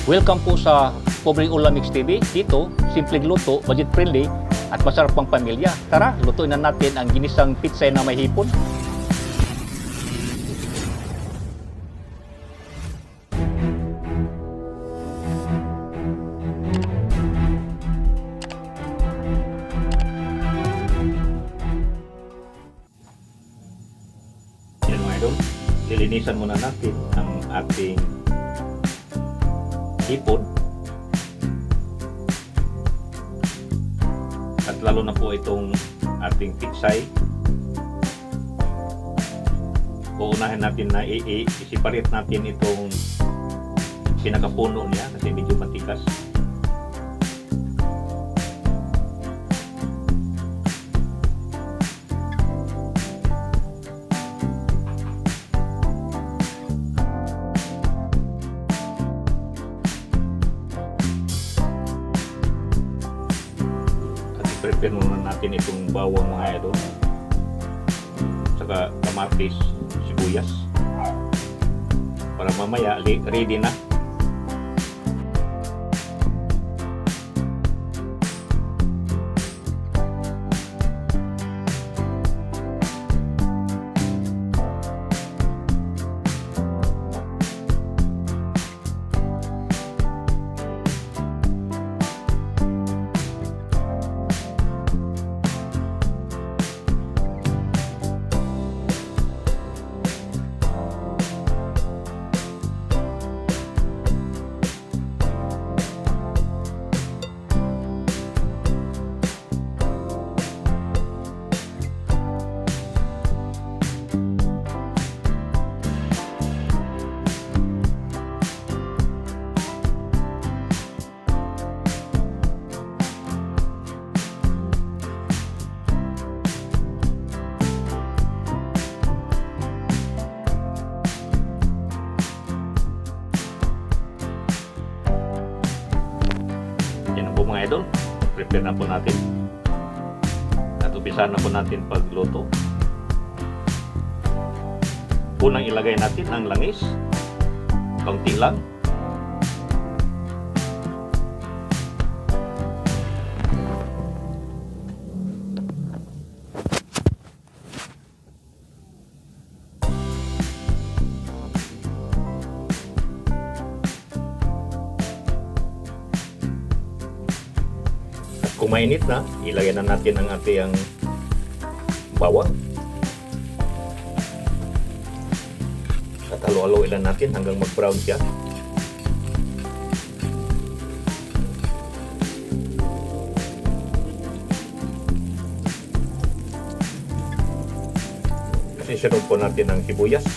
Welcome po sa Pobreng Ulam Mix TV. Dito, simpleng luto, budget friendly, at masarap pang pamilya. Tara, lutuin na natin ang ginisang pitsay na may hipon. Yan mga idol, lilinisan muna natin ang ating hipon. At lalo na po itong ating pitsay. Uunahin natin na i-separate natin itong pinakapuno niya kasi medyo matikas. Prepare muna natin itong bawang mga idol, saka kamatis, sibuyas, para mamaya ready na. Mga idol, prepare na po natin at umpisahan na po natin pagluto. Unang ilagay natin ang langis, kaunti lang. Kung mainit na, ilagay na natin ang ating bawang. At halo-haloin lang natin hanggang mag-brown siya. Kasi sunod po natin ang sibuyas.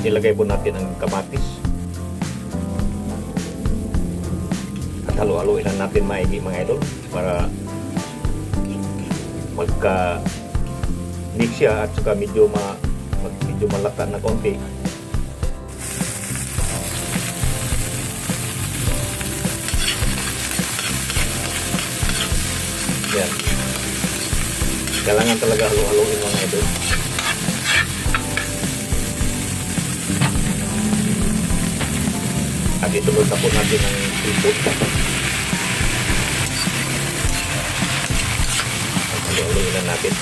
Ilagay po natin ang kamatis at halo-haloin lang natin maigi mga idol para magka mix siya at saka medyo malata na konti. Yan, kailangan talaga halo-haloin mga idol. At isunod na po natin ang seafood. Halo-haloin na natin.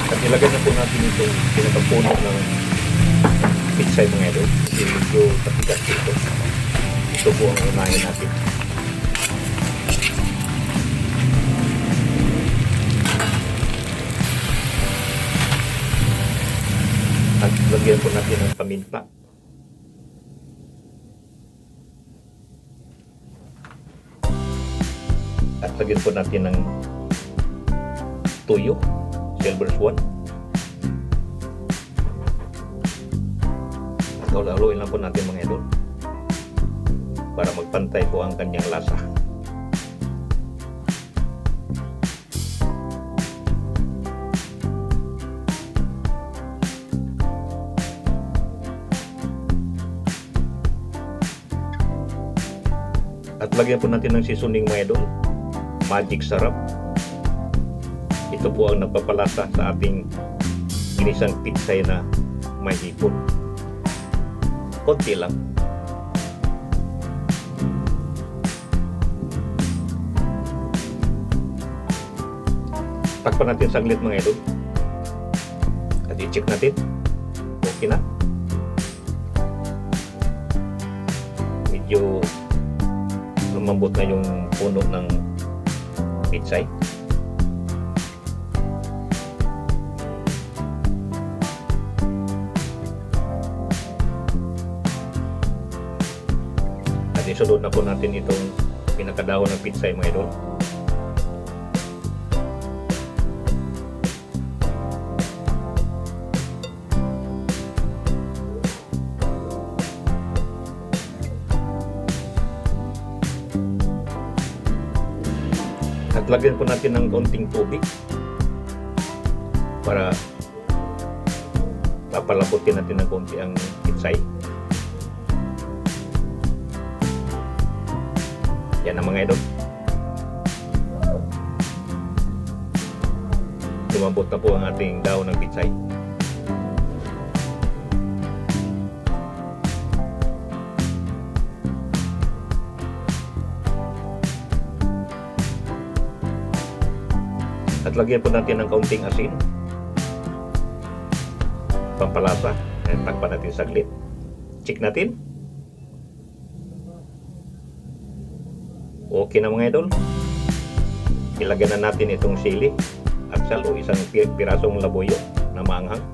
At ilagay na po natin itong pinakapuno ng pitsay mga idol. Kasi medyo patigas ito. Ito po ang unahin natin. At lagyan po natin ng paminta. At lagyan po natin ng tuyo, silver swan. Halo-haloin lang po natin mga idol para magpantay po ang kanyang lasa. At lagyan po natin ng seasoning mga idol, magic sarap. Ito po ang nagpapalasa sa ating ginisang pitsay na may hipon. Konti lang. Takpan natin saglit mga idol. At i-check natin. Okay na. Medyo lumambot na yung puno ng pitsay. At isunod na po natin itong pinakadahon ng pitsay mga idol. At lagyan po natin ng konting tubig para papalaputin natin ng konti ang pitsay. Yan ang mga idol. Lumambot na po ang ating dahon ng pitsay. At lagyan po natin ng kaunting asin, pampalasa. At takpan natin saglit. Check natin. Okay na mga idol. Ilagyan na natin itong sili at salo, isang pirasong labuyo na maanghang.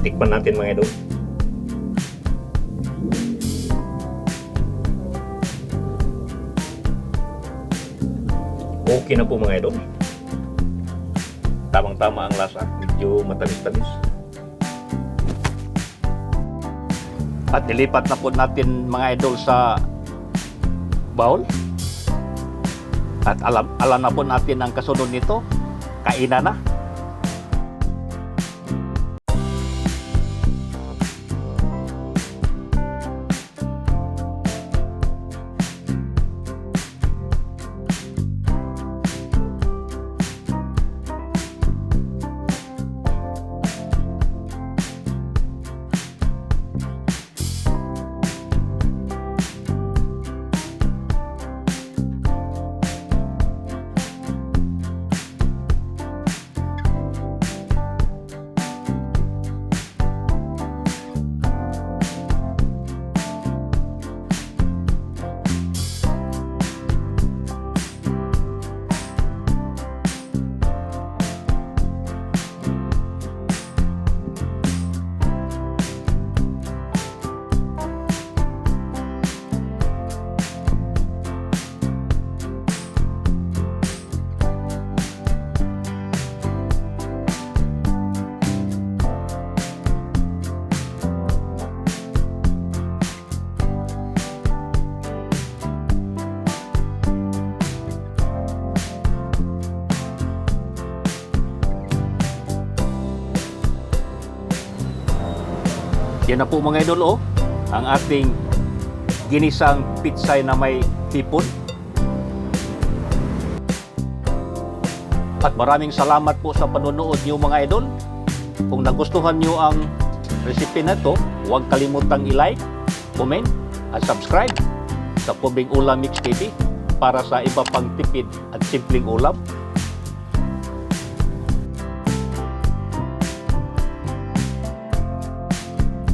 Tikman natin mga idol. Okay na po mga idol. Tamang-tama ang lasa. Medyo matamis-tamis. At ilipat na po natin mga idol sa bowl. At alam na po natin ang kasunod nito. Kainan na. Yan na po mga idol, ang ating ginisang pitsay na may hipon. At maraming salamat po sa panonood niyo mga idol. Kung nagustuhan niyo ang recipe na to, huwag kalimutang i-like, comment, at subscribe sa Pobeng Ulam Mix TV para sa iba pang tipid at simpleng ulam.